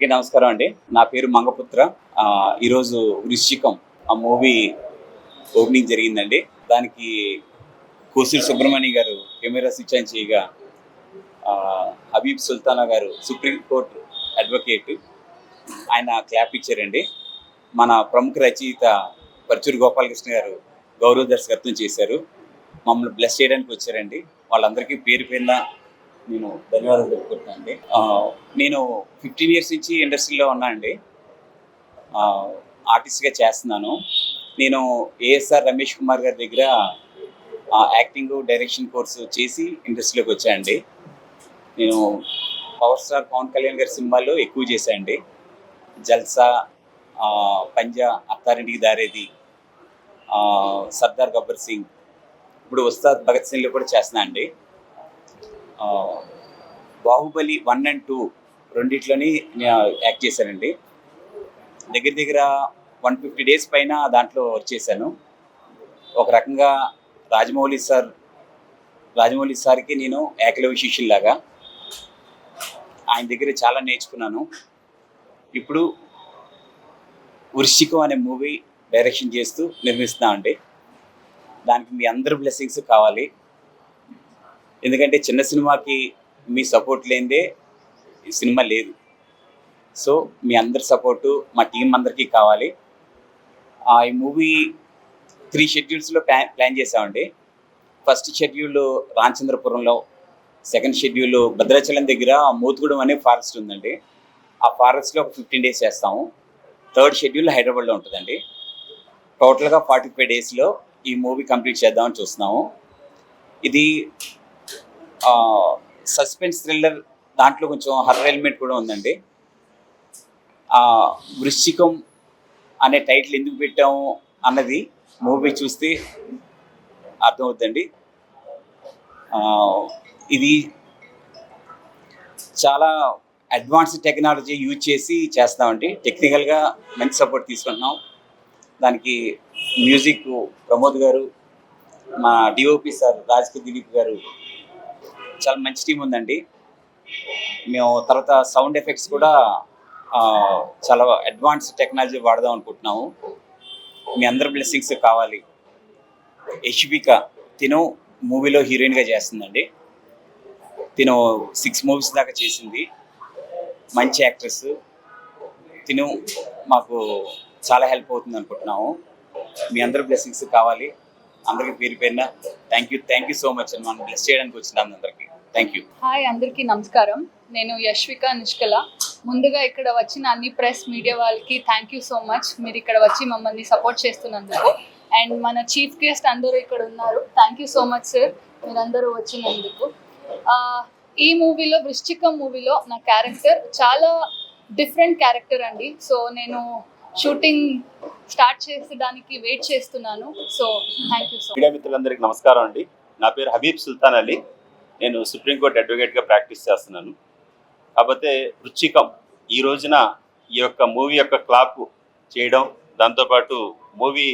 అందరికీ నమస్కారం అండి. నా పేరు మంగపుత్ర. ఈరోజు వృశ్చికం ఆ మూవీ ఓపెనింగ్ జరిగిందండి. దానికి కోసూరి సుబ్రహ్మణ్య గారు కెమెరా స్విచ్ ఆన్ చేయగా, హబీబ్ సుల్తానా గారు సుప్రీంకోర్టు అడ్వకేట్ ఆయన క్లాప్ ఇచ్చారండి. మన ప్రముఖ రచయిత పరుచూరి గోపాలకృష్ణ గారు గౌరవ దర్శకత్వం చేశారు. మమ్మల్ని బ్లెస్ చేయడానికి వచ్చారండి. వాళ్ళందరికీ పేరు పేరున నేను ధన్యవాదాలు చెప్పుకుంటున్నాను అండి. నేను 15 years నుంచి ఇండస్ట్రీలో ఉన్నా అండి. ఆర్టిస్ట్గా చేస్తున్నాను. నేను ఏఎస్ఆర్ రమేష్ కుమార్ గారి దగ్గర యాక్టింగ్ డైరెక్షన్ కోర్సు చేసి ఇండస్ట్రీలోకి వచ్చానండి. నేను పవర్ స్టార్ పవన్ కళ్యాణ్ గారి సినిమాల్లో ఎక్కువ చేశానండి. జల్సా, పంజా, అత్తారింటికి దారేది, సర్దార్ గబ్బర్ సింగ్, ఇప్పుడు ఉస్తాద్ భగత్ సింగ్లో కూడా చేస్తున్నా అండి. బాహుబలి 1 and 2 రెండిట్లోని యాక్ట్ చేశానండి. దగ్గర 150 days పైన దాంట్లో వర్క్ చేశాను. ఒక రకంగా రాజమౌళి సార్కి నేను ఏకలవ్య శిష్యుల్లాగా ఆయన దగ్గర చాలా నేర్చుకున్నాను. ఇప్పుడు వృశ్చికం అనే మూవీ డైరెక్షన్ చేస్తూ నిర్మిస్తున్నామండి. దానికి మీ అందరి బ్లెస్సింగ్స్ కావాలి. ఎందుకంటే చిన్న సినిమాకి మీ సపోర్ట్ లేనిదే ఈ సినిమా లేదు. సో మీ అందరి సపోర్టు మా టీం అందరికీ కావాలి. ఈ మూవీ 3 schedules ప్లాన్ చేసామండి. ఫస్ట్ షెడ్యూల్ రామచంద్రపురంలో, సెకండ్ షెడ్యూల్ భద్రాచలం దగ్గర మోతుగూడెం అనే ఫారెస్ట్ ఉందండి. ఆ ఫారెస్ట్లో ఒక 15 days చేస్తాము. థర్డ్ షెడ్యూల్ హైదరాబాద్లో ఉంటుందండి. టోటల్గా 45 daysలో ఈ మూవీ కంప్లీట్ చేద్దామని చూస్తున్నాము. ఇది సస్పెన్స్ థ్రిల్లర్, దాంట్లో కొంచెం హర్రర్ ఎలిమెంట్ కూడా ఉందండి. వృశ్చికం అనే టైటిల్ ఎందుకు పెట్టాము అన్నది మూవీ చూస్తే అర్థమవుతుందండి. ఇది చాలా అడ్వాన్స్ టెక్నాలజీ యూజ్ చేసి చేస్తామండి. టెక్నికల్గా మంచి సపోర్ట్ తీసుకుంటున్నాం. దానికి మ్యూజిక్ ప్రమోద్ గారు, మా డిఓపి సార్ రాజకీయ దిలీప్ గారు, చాలా మంచి టీం ఉందండి. మేము తర్వాత సౌండ్ ఎఫెక్ట్స్ కూడా చాలా అడ్వాన్స్ టెక్నాలజీ వాడదాం అనుకుంటున్నాము. మీ అందరి బ్లెస్సింగ్స్ కావాలి. యశ్విక తిను మూవీలో హీరోయిన్గా చేస్తుందండి. తిను 6 movies దాకా చేసింది. మంచి యాక్ట్రెస్. తిను మాకు చాలా హెల్ప్ అవుతుంది అనుకుంటున్నాము. మీ అందరి బ్లెస్సింగ్స్ కావాలి. అందరికీ పేరు పేరున థ్యాంక్ యూ సో మచ్ అని మనం బ్లెస్ చేయడానికి వచ్చిన అందరికీ థ్యాంక్ యూ. హాయ్, అందరికీ నమస్కారం. నేను యశ్విక నిష్కల. ముందుగా ఇక్కడ వచ్చిన అన్ని ప్రెస్ మీడియా వాళ్ళకి థ్యాంక్ యూ సో మచ్. మీరు ఇక్కడ వచ్చి మమ్మల్ని సపోర్ట్ చేస్తున్నందుకు. అండ్ మన చీఫ్ గెస్ట్ అందరూ ఇక్కడ ఉన్నారు. Thank you so much sir, మీరందరూ వచ్చినందుకు. ఈ మూవీలో, వృశ్చికం మూవీలో నా క్యారెక్టర్ చాలా డిఫరెంట్ క్యారెక్టర్ అండి. సో నేను షూటింగ్ స్టార్ట్ చేసేదానికి వెయిట్ చేస్తున్నాను. So thank you so much. Media మిత్రులందరికీ నమస్కారం అండి. నా పేరు హబీబ్ సుల్తాన్ అలీ. నేను సుప్రీంకోర్టు అడ్వకేట్గా ప్రాక్టీస్ చేస్తున్నాను. కాకపోతే వృశ్చికం ఈ రోజున ఈ యొక్క మూవీ యొక్క క్లాప్ చేయడం, దాంతోపాటు మూవీ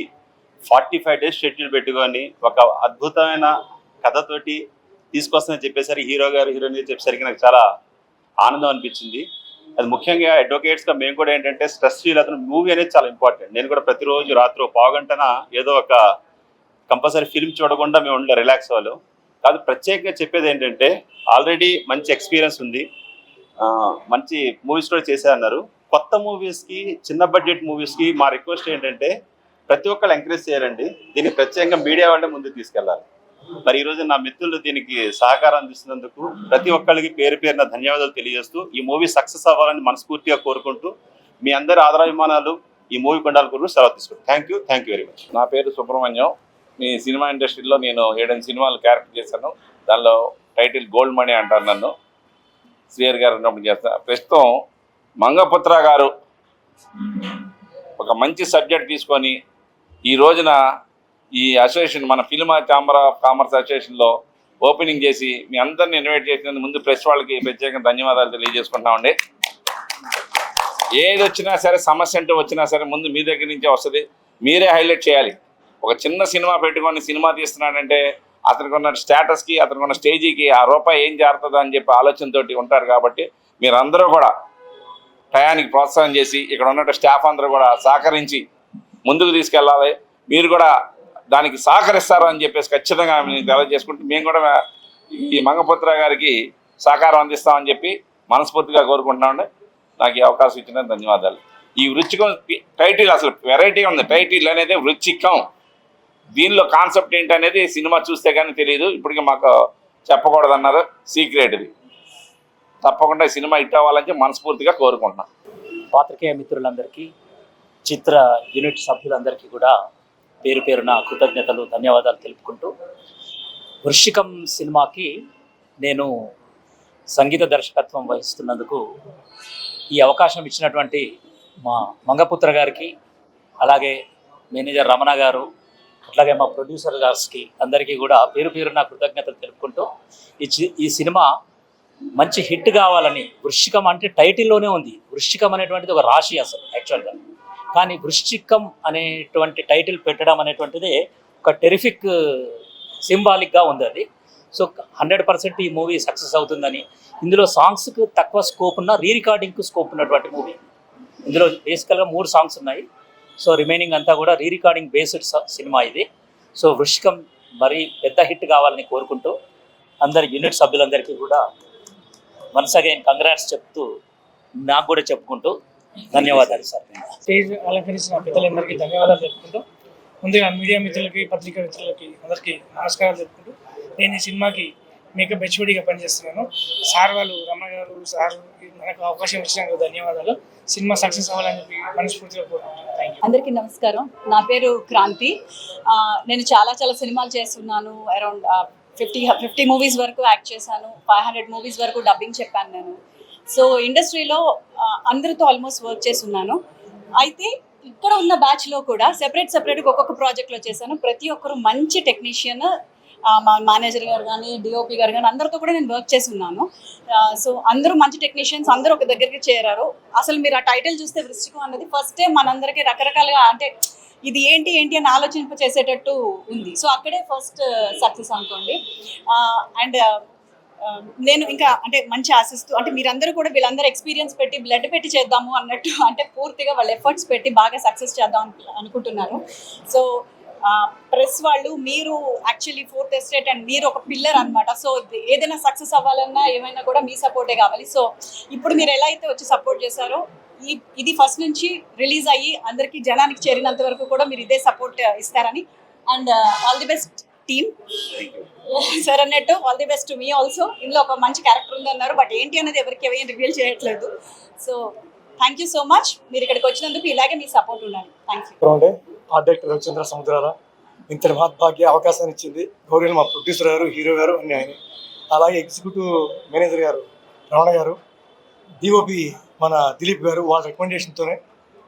45 days షెడ్యూల్ పెట్టుకొని ఒక అద్భుతమైన కథతోటి తీసుకొస్తానని చెప్పేసరికి హీరో గారు హీరోయిన్ గారు చెప్పేసరికి నాకు చాలా ఆనందం అనిపించింది. అది ముఖ్యంగా అడ్వకేట్స్గా మేము కూడా ఏంటంటే స్ట్రెస్ ఫీల్ అవుతున్న మూవీ అనేది చాలా ఇంపార్టెంట్. నేను కూడా ప్రతిరోజు రాత్రి పావుగంటన ఏదో ఒక కంపల్సరీ ఫిల్మ్ చూడకుండా మేము ఉండే రిలాక్స్ అవ్వాలి కాదు. ప్రత్యేకంగా చెప్పేది ఏంటంటే ఆల్రెడీ మంచి ఎక్స్పీరియన్స్ ఉంది, మంచి మూవీస్ కూడా చేశారన్నారు. కొత్త మూవీస్కి, చిన్న బడ్జెట్ మూవీస్కి మా రిక్వెస్ట్ ఏంటంటే ప్రతి ఒక్కళ్ళు ఎంకరేజ్ చేయాలండి. దీన్ని ప్రత్యేకంగా మీడియా వాళ్ళే ముందుకు తీసుకెళ్ళాలి. మరి ఈరోజు నా మిత్రులు దీనికి సహకారం అందిస్తున్నందుకు ప్రతి ఒక్కరికి పేరు పేరున ధన్యవాదాలు తెలియజేస్తూ ఈ మూవీ సక్సెస్ అవ్వాలని మనస్ఫూర్తిగా కోరుకుంటూ మీ అందరి ఆదరాభిమానాలు ఈ మూవీ కొండాల కోరుకుంటూ సెలవు తీసుకుంటాం. Thank you very much. నా పేరు సుబ్రహ్మణ్యం. మీ సినిమా ఇండస్ట్రీలో నేను 7 సినిమాలు క్యారెక్టర్ చేశాను. దానిలో టైటిల్ గోల్డ్ మనీ అంటారు నన్ను. శ్రీహరి గారు ఉన్నప్పుడు చేస్తాను. ప్రస్తుతం మంగపుత్ర గారు ఒక మంచి సబ్జెక్ట్ తీసుకొని ఈ రోజున ఈ అసోసియేషన్, మన ఫిల్మ్ ఛాంబర్ ఆఫ్ కామర్స్ అసోసియేషన్లో ఓపెనింగ్ చేసి మీ అందరిని ఇన్వైట్ చేసినందుకు ముందు ప్రెస్ వాళ్ళకి ప్రత్యేకంగా ధన్యవాదాలు తెలియజేసుకుంటామండి. ఏది వచ్చినా సరే, సమస్య అంటూ వచ్చినా సరే ముందు మీ దగ్గర నుంచే వస్తుంది. మీరే హైలైట్ చేయాలి. ఒక చిన్న సినిమా పెట్టుకొని సినిమా తీస్తున్నాడంటే అతనికి ఉన్న స్టేటస్కి, అతనికి ఉన్న స్టేజీకి ఆ రూపాయి ఏం జారుతుందో అని చెప్పి ఆలోచనతోటి ఉంటారు. కాబట్టి మీరందరూ కూడా టయానికి ప్రోత్సాహం చేసి ఇక్కడ ఉన్న స్టాఫ్ అందరూ కూడా సహకరించి ముందుకు తీసుకెళ్ళాలి. మీరు కూడా దానికి సహకరిస్తారు అని చెప్పేసి ఖచ్చితంగా మేము తెలియజేసుకుంటూ మేము కూడా ఈ మంగపుత్ర గారికి సహకారం అందిస్తామని చెప్పి మనస్ఫూర్తిగా కోరుకుంటున్నామండి. నాకు ఈ అవకాశం ఇచ్చిన ధన్యవాదాలు. ఈ వృచ్చికం టైటిల్ అసలు వెరైటీ ఉంది. టైటిల్ అనేది వృచ్చికం. దీనిలో కాన్సెప్ట్ ఏంటనేది సినిమా చూస్తే కానీ తెలియదు. ఇప్పటికీ మాకు చెప్పకూడదన్నారు, సీక్రెట్ ఇది. తప్పకుండా ఈ సినిమా హిట్ అవ్వాలని మనస్ఫూర్తిగా కోరుకుంటున్నాం. పాత్రికేయ మిత్రులందరికీ, చిత్ర యూనిట్ సభ్యులందరికీ కూడా పేరు పేరున కృతజ్ఞతలు, ధన్యవాదాలు తెలుపుకుంటూ, వృశ్చికం సినిమాకి నేను సంగీత దర్శకత్వం వహిస్తున్నందుకు ఈ అవకాశం ఇచ్చినటువంటి మా మంగపుత్ర గారికి, అలాగే మేనేజర్ రమణ గారు, అట్లాగే మా ప్రొడ్యూసర్ గారికి అందరికీ కూడా పేరు పేరున కృతజ్ఞతలు తెలుపుకుంటూ, ఈ సినిమా మంచి హిట్ కావాలని, వృశ్చికం అంటే టైటిల్లోనే ఉంది. వృశ్చికం అనేటువంటిది ఒక రాశి అసలు యాక్చువల్గా, కానీ వృశ్చికం అనేటువంటి టైటిల్ పెట్టడం అనేటువంటిది ఒక టెరిఫిక్ సింబాలిక్గా ఉంది అది. సో 100% ఈ మూవీ సక్సెస్ అవుతుందని, ఇందులో సాంగ్స్కి తక్కువ స్కోప్ ఉన్న, రీ రికార్డింగ్కి స్కోప్ ఉన్నటువంటి మూవీ. ఇందులో బేసికల్గా 3 సాంగ్స్ ఉన్నాయి. సో రిమైనింగ్ అంతా కూడా రీ రికార్డింగ్ బేస్డ్ సినిమా ఇది. సో వృశ్చికం మరీ పెద్ద హిట్ కావాలని కోరుకుంటూ, అందరి యూనిట్ సభ్యులందరికీ కూడా వన్స్ అగైన్ కంగ్రాట్స్ చెప్తూ, నాకు కూడా చెప్పుకుంటూ ధన్యవాదాలు సార్. స్టేజ్ అలంకరించిన పెద్దలందరికీ ధన్యవాదాలు తెలుపుకుంటూ, ముందుగా మీడియా మిత్రులకి, పత్రికా మిత్రులకి అందరికీ నమస్కారాలు తెలుపుకుంటూ, నేను ఈ సినిమాకి మేకప్ హెచ్ఓడిగా పనిచేస్తున్నాను. సార్ వాళ్ళు, రమణ గారు సార్ మనకు అవకాశం ఇచ్చినందుకు ధన్యవాదాలు. సినిమా సక్సెస్ అవ్వాలని చెప్పి మనస్ఫూర్తిగా కోరుకుంటున్నాను. Thank you. అందరికీ నమస్కారం. నా పేరు క్రాంతి. నేను చాలా చాలా చేస్తున్నాను. అరౌండ్ 50 మూవీస్ వరకు యాక్ట్ చేశాను. 500 మూవీస్ వరకు డబ్బింగ్ చెప్పాను నేను. సో ఇండస్ట్రీలో అందరితో ఆల్మోస్ట్ వర్క్ చేస్తున్నాను. అయితే ఇక్కడ ఉన్న బ్యాచ్లో కూడా సెపరేట్గా ఒక్కొక్క ప్రాజెక్ట్లో చేశాను. ప్రతి ఒక్కరు మంచి టెక్నీషియన్, మా మేనేజర్ గారు కానీ, డిఓపి గారు కానీ అందరితో కూడా నేను వర్క్ చేసి ఉన్నాను. సో అందరూ మంచి టెక్నీషియన్స్, అందరూ ఒక దగ్గరికి చేరారు. అసలు మీరు ఆ టైటిల్ చూస్తే వృశ్చికం అన్నది ఫస్ట్ టైం మనందరికీ రకరకాలుగా, అంటే ఇది ఏంటి అని ఆలోచింప చేసేటట్టు ఉంది. సో అక్కడే ఫస్ట్ సక్సెస్ అనుకోండి. అండ్ నేను ఇంకా అంటే మంచి ఆశిస్తూ, అంటే మీరందరూ కూడా వీళ్ళందరూ ఎక్స్పీరియన్స్ పెట్టి బ్లడ్ పెట్టి చేద్దాము అన్నట్టు, అంటే పూర్తిగా వాళ్ళ ఎఫర్ట్స్ పెట్టి బాగా సక్సెస్ చేద్దాం అనుకుంటున్నారు. సో ప్రెస్ వాళ్ళు, మీరు యాక్చువల్లీ 4th ఎస్టేట్ అండ్ మీరు ఒక పిల్లర్ అనమాట. సో ఏదైనా సక్సెస్ అవ్వాలన్నా ఏమైనా కూడా మీ సపోర్టే కావాలి. సో ఇప్పుడు మీరు ఎలా అయితే వచ్చి సపోర్ట్ చేశారో, ఇది ఫస్ట్ నుంచి రిలీజ్ అయ్యి అందరికీ జనానికి చేరినంత వరకు కూడా మీరు ఇదే సపోర్ట్ ఇస్తారని, and all the best team. Sir అన్నట్టు ఆల్ ది బెస్ట్ టు మీ ఆల్సో. ఇందులో ఒక మంచి క్యారెక్టర్ ఉందన్నారు, బట్ ఏంటి అనేది ఎవరికి ఏం రివీల్ చేయట్లేదు. So thank you so much. మీరు ఇక్కడికి వచ్చినందుకు ఇలాగే మీ సపోర్ట్ ఉండాలి. Thank you. Art director Ravichandra Samudrala ఇంతటి మహద్భాగ్య అవకాశాన్ని ఇచ్చింది గౌరీలు, మా ప్రొడ్యూసర్ గారు, హీరో గారు అన్ని ఆయన, అలాగే ఎగ్జిక్యూటివ్ మేనేజర్ గారు రమణ గారు, డిఓపి మన దిలీప్ గారు, వాళ్ళ రికమెండేషన్తోనే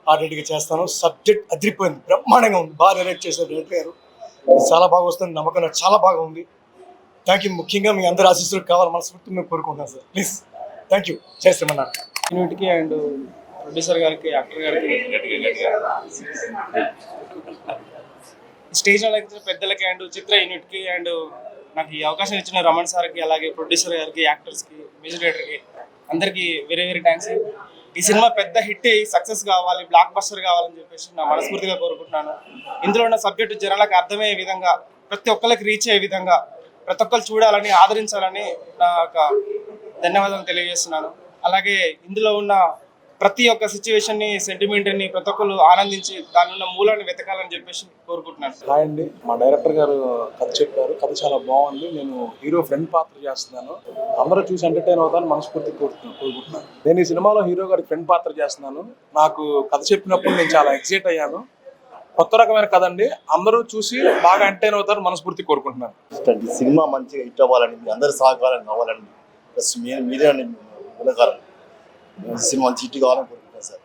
ఆర్డెంట్గా చేస్తాను. సబ్జెక్ట్ అదిరిపోయింది, బ్రహ్మాండంగా ఉంది, బాగా డైరెక్ట్ చేశారు డైరెక్టర్ గారు. చాలా బాగా వస్తుంది, నమ్మకం నాకు చాలా బాగా ఉంది. Thank you. ముఖ్యంగా మీ అందరి ఆశీస్సులు కావాలి మనస్ఫూర్తి మేము కోరుకుంటున్నాను సార్. Please thank you. చేస్తామన్నారు యూనిట్కి అండ్ ప్రొడ్యూసర్ గారికి, యాక్టర్ గారికి, స్టేజ్ వాళ్ళకి, పెద్దలకి అండ్ చిత్ర యూనిట్కి అండ్ నాకు ఈ అవకాశం ఇచ్చిన రమణ్ సార్కి, అలాగే ప్రొడ్యూసర్ గారికి, యాక్టర్స్కి, మ్యూజిక్ డైరెక్టర్కి అందరికీ వెరీ వెరీ థ్యాంక్స్. ఈ సినిమా పెద్ద హిట్ అయ్యి సక్సెస్ కావాలి, బ్లాక్ బస్టర్ కావాలని చెప్పేసి నా మనస్ఫూర్తిగా కోరుకుంటున్నాను. ఇందులో ఉన్న సబ్జెక్టు జనాలకు అర్థమయ్యే విధంగా, ప్రతి ఒక్కరికి రీచ్ అయ్యే విధంగా, ప్రతి ఒక్కరు చూడాలని, ఆదరించాలని నా యొక్క ధన్యవాదాలు తెలియజేస్తున్నాను. అలాగే ఇందులో ఉన్న ప్రతి ఒక్క సిచ్యువేషన్ని, సెంటిమెంట్ని ప్రతి ఒక్కరు ఆనందించి దాని ఉన్న మూలాన్ని వెతకాలని చెప్పేసి కోరుకుంటున్నాను. హాయ్ అండి, మా డైరెక్టర్ గారు కథ చెప్పారు. కథ చాలా బాగుంది. నేను హీరో ఫ్రెండ్ పాత్ర చేస్తున్నాను. అందరూ చూసి ఎంటర్టైన్ అవుతాను మనస్ఫూర్తిగా కోరుకుంటున్నాను. నేను ఈ సినిమాలో హీరో గారి ఫ్రెండ్ పాత్ర చేస్తున్నాను. నాకు కథ చెప్పినప్పుడు నేను చాలా ఎక్సైట్ అయ్యాను. కొత్త రకమైన కథ అండి, అందరూ చూసి బాగా ఎంటర్టైన్ అవుతారు మనస్ఫూర్తి కోరుకుంటున్నాను. సినిమా మంచిగా హిట్ అవ్వాలని, మీ అందరూ సహకారం కావాలని, ప్లస్ మీరే వినకారం సినిమా మంచి హిట్ కావాలని కోరుకుంటున్నాను సార్.